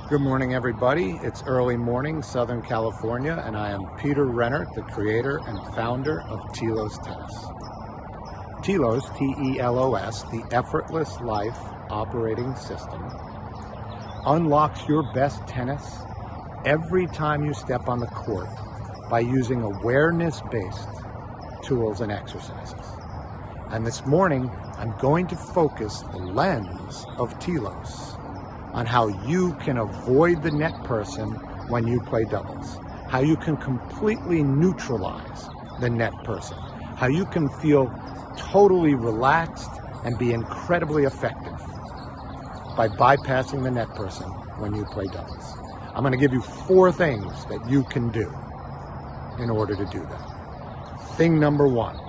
Good morning, everybody. It's early morning, Southern California, and I am Peter Rennert, the creator and founder of TELOS Tennis. TELOS, T-E-L-O-S, the Effortless Life Operating System, unlocks your best tennis every time you step on the court by using awareness-based tools and exercises. And this morning, I'm going to focus the lens of TELOS on how you can avoid the net person when you play doubles, how you can completely neutralize the net person, how you can feel totally relaxed and be incredibly effective by bypassing the net person when you play doubles. I'm going to give you 4 things that you can do in order to do that. Thing number 1,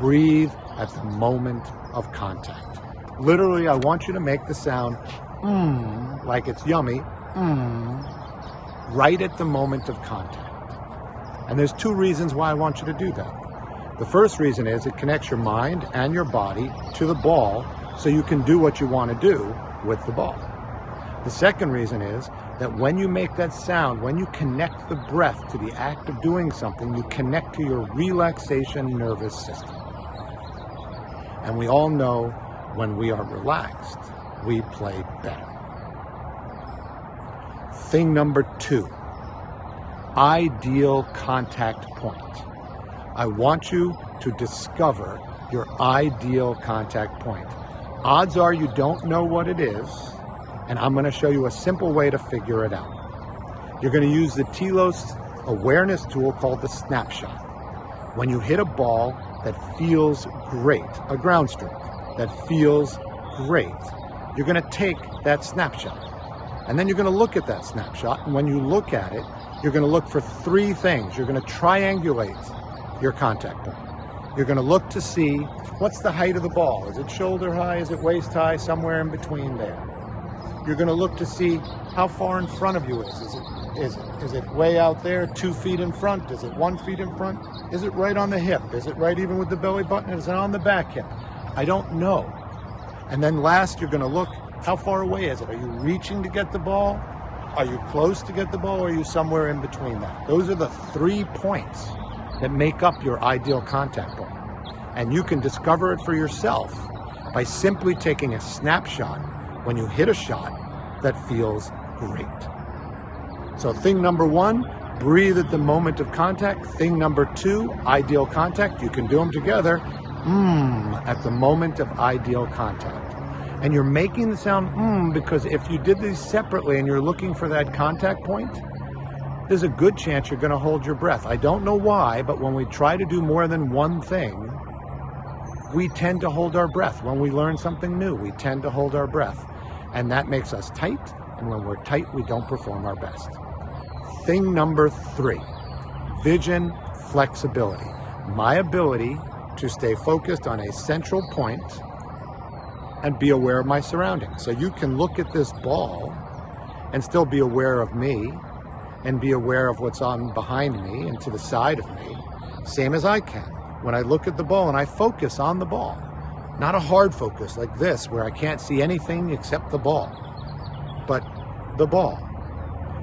breathe at the moment of contact. Literally, I want you to make the sound like it's yummy, right at the moment of contact. And there's 2 reasons why I want you to do that. The first reason is it connects your mind and your body to the ball so you can do what you want to do with the ball. The second reason is that when you make that sound, when you connect the breath to the act of doing something, you connect to your relaxation nervous system. And we all know when we are relaxed, we play better. Thing number 2, ideal contact point. I want you to discover your ideal contact point. Odds are you don't know what it is, and I'm going to show you a simple way to figure it out. You're going to use the TELOS awareness tool called the snapshot. When you hit a ball that feels great, a ground stroke that feels great, you're going to take that snapshot. And then you're going to look at that snapshot. And when you look at it, you're going to look for 3 things. You're going to triangulate your contact point. You're going to look to see what's the height of the ball. Is it shoulder high? Is it waist high? Somewhere in between there. You're going to look to see how far in front of you is it way out there, 2 feet in front? Is it 1 foot in front? Is it right on the hip? Is it right even with the belly button? Is it on the back hip? I don't know. And then last, you're going to look, how far away is it? Are you reaching to get the ball? Are you close to get the ball? Or are you somewhere in between that? Those are the 3 points that make up your ideal contact point. And you can discover it for yourself by simply taking a snapshot when you hit a shot that feels great. So thing number 1, breathe at the moment of contact. Thing number 2, ideal contact. You can do them together. At the moment of ideal contact. And you're making the sound because if you did these separately and you're looking for that contact point, there's a good chance you're going to hold your breath. I don't know why, but when we try to do more than one thing, we tend to hold our breath. When we learn something new, we tend to hold our breath. And that makes us tight. And when we're tight, we don't perform our best. Thing number 3, vision flexibility. My ability to stay focused on a central point and be aware of my surroundings. So you can look at this ball and still be aware of me and be aware of what's on behind me and to the side of me, same as I can. When I look at the ball and I focus on the ball, not a hard focus like this where I can't see anything except the ball, but the ball.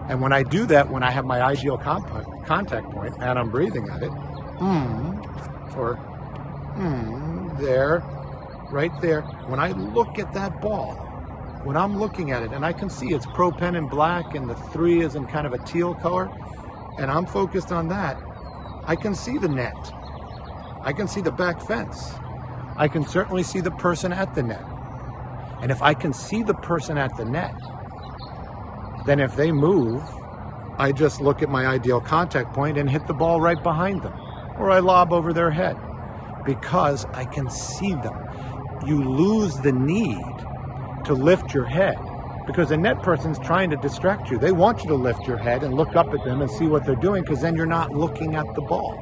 And when I do that, when I have my ideal contact point and I'm breathing at it, there, right there. When I look at that ball, when I'm looking at it and I can see it's pro pen in black and the 3 is in kind of a teal color, and I'm focused on that, I can see the net. I can see the back fence. I can certainly see the person at the net. And if I can see the person at the net, then if they move, I just look at my ideal contact point and hit the ball right behind them, or I lob over their head. Because I can see them. You lose the need to lift your head because the net person's trying to distract you. They want you to lift your head and look up at them and see what they're doing because then you're not looking at the ball.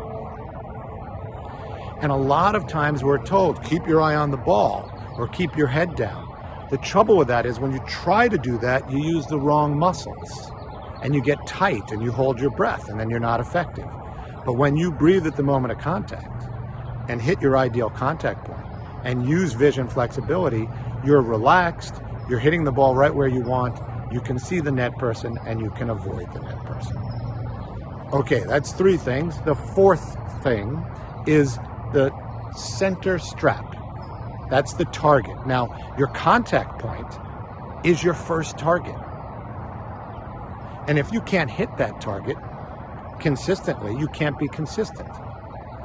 And a lot of times we're told, keep your eye on the ball or keep your head down. The trouble with that is when you try to do that, you use the wrong muscles and you get tight and you hold your breath and then you're not effective. But when you breathe at the moment of contact, and hit your ideal contact point and use vision flexibility, you're relaxed, you're hitting the ball right where you want, you can see the net person, and you can avoid the net person. Okay, that's 3 things. The 4th thing is the center strap. That's the target. Now, your contact point is your first target. And if you can't hit that target consistently, you can't be consistent.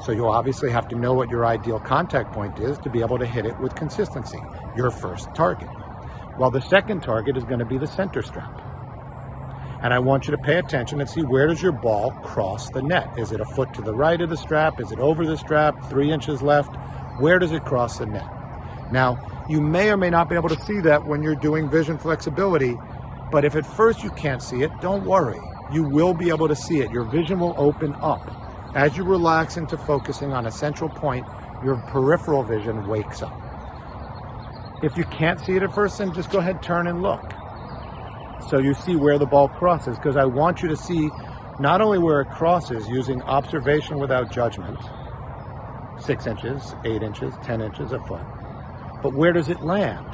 So you'll obviously have to know what your ideal contact point is to be able to hit it with consistency, your first target. Well, the second target is going to be the center strap. And I want you to pay attention and see, where does your ball cross the net? Is it a foot to the right of the strap? Is it over the strap? 3 inches left? Where does it cross the net? Now, you may or may not be able to see that when you're doing vision flexibility, but if at first you can't see it, don't worry. You will be able to see it. Your vision will open up. As you relax into focusing on a central point, your peripheral vision wakes up. If you can't see it at first, then just go ahead, turn and look. So you see where the ball crosses, because I want you to see not only where it crosses using observation without judgment, 6 inches, 8 inches, 10 inches, a foot, but where does it land?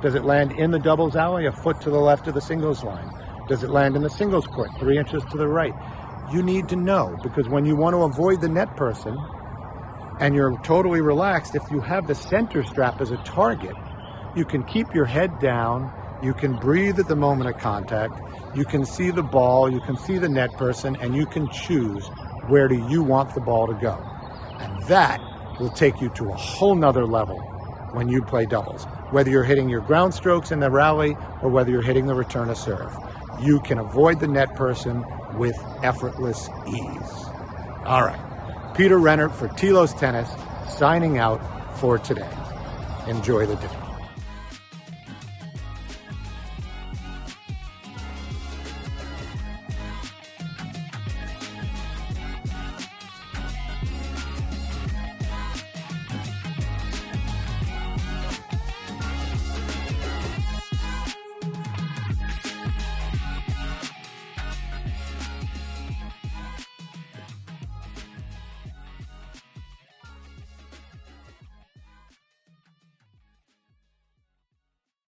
Does it land in the doubles alley, a foot to the left of the singles line? Does it land in the singles court, 3 inches to the right? You need to know, because when you want to avoid the net person and you're totally relaxed, if you have the center strap as a target, you can keep your head down, you can breathe at the moment of contact, you can see the ball, you can see the net person, and you can choose where do you want the ball to go. And that will take you to a whole nother level when you play doubles. Whether you're hitting your ground strokes in the rally or whether you're hitting the return of serve, you can avoid the net person with effortless ease. All right, Peter Rennert for TELOS Tennis, signing out for today. Enjoy the day.